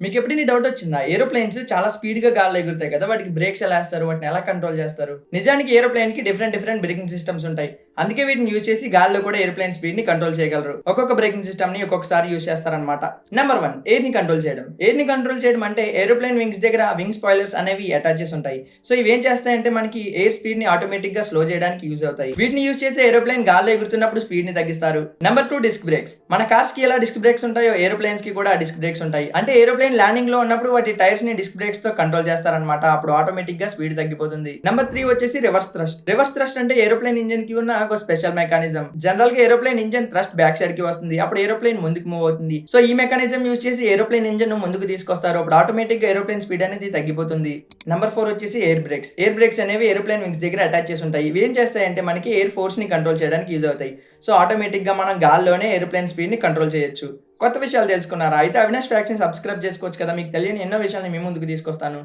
మీకెప్పుడైనా డౌట్ వచ్చిందా? ఏరోప్లేన్స్ చాలా స్పీడ్‌గా గాల్లో ఎగురుతాయి కదా! వాటికి బ్రేక్స్ ఎలా ఏస్తారు? వాటిని ఎలా కంట్రోల్ చేస్తారు? నిజానికి ఏరోప్లేన్‌కి డిఫరెంట్ బ్రేకింగ్ సిస్టమ్స్ ఉంటాయి. అందుకే వీటిని యూజ్ చేసి గాల్లో కూడా ఏరోప్లేన్ స్పీడ్‌ని కంట్రోల్ చేయగలరు. ఒక్కొక్క బ్రేకింగ్ సిస్టమ్‌ని ఒక్కొక్కసారి యూజ్ చేస్తారనమాట. నంబర్ 1 ఎయిర్‌ని కంట్రోల్ చేయడం. ఎయిర్‌ని కంట్రోల్ చేయడం అంటే ఏరోప్లేన్ వింగ్స్ దగ్గర వింగ్ స్పాయిలర్స్ అనేవి అటాచ్ చేసి ఉంటాయి. సో ఇవేం చేస్తాయంటే మనకి ఎయిర్ స్పీడ్‌ని ఆటోమేటిక్‌గా స్లో చేయడానికి యూజ్ అవుతాయి. వీటిని యూజ్ చేసి ఏరోప్లేన్ గాల్లో ఎగురుతున్నప్పుడు స్పీడ్‌ని తగ్గిస్తారు. Number 2 disc brakes. మన కార్స్‌కి ఎలా డిస్క్ బ్రేక్స్ ఉంటాయో ఏరోప్లేన్స్‌కి కూడా డిస్క్ బ్రేక్స్ ఉంటాయి. అంటే ఏరోప్లేన్ ల్యాండింగ్‌లో ఉన్నప్పుడు వాటి టైర్స్‌ని డిస్క్ బ్రేక్స్‌తో కంట్రోల్ చేస్తారనమాట. అప్పుడు ఆటోమేటిక్‌గా స్పీడ్ తగ్గిపోతుంది. నంబర్ 3 వచ్చేసి రివర్స్ థ్రస్ట్. రివర్స్ థ్రస్ట్ అంటే ఏరోప్లేన్ ఇంజిన్‌కి ఉన్న ఒక స్పెషల్ మెకానిజం. జనరల్‌గా ఏరోప్లేన్ ఇంజిన్ థ్రస్ట్ బ్యాక్ సైడ్‌కి వస్తుంది. అప్పుడు ఏరోప్లేన్ ముందుకు మూవ్ అవుతుంది. సో ఈ మెకానిజం యూజ్ చేసి ఏరోప్లేన్ ఇంజిన్‌ను ముందుకు తీసుకొస్తారు. అప్పుడు ఆటోమేటిక్‌గా ఏరోప్లేన్ స్పీడ్ అనేది తగ్గిపోతుంది. నంబర్ 4 వచ్చేసి ఎయిర్ బ్రేక్స్. ఎయిర్ బ్రేక్స్ అనేవి ఏరోప్లేన్ వింగ్స్ దగ్గర అటాచ్ చేసి ఉంటాయి. ఇవి ఏం చేస్తాయంటే మనకి ఎయిర్ ఫోర్స్‌ని కంట్రోల్ చేయడానికి యూజ్ అవుతాయి. సో ఆటోమేటిక్‌గా మనం గాల్లోనే ఏరోప్లేన్ స్పీడ్‌ని కంట్రోల్ చేయొచ్చు. కొత్త విషయాలు తెలుసుకున్నారా? అయితే అవినాష్ ఫ్యాక్ట్స్‌ని సబ్స్క్రైబ్ చేసుకోవచ్చు కదా! మీకు తెలియని ఎన్నో విషయాల్ని మీ ముందుకు తీసుకొస్తాను.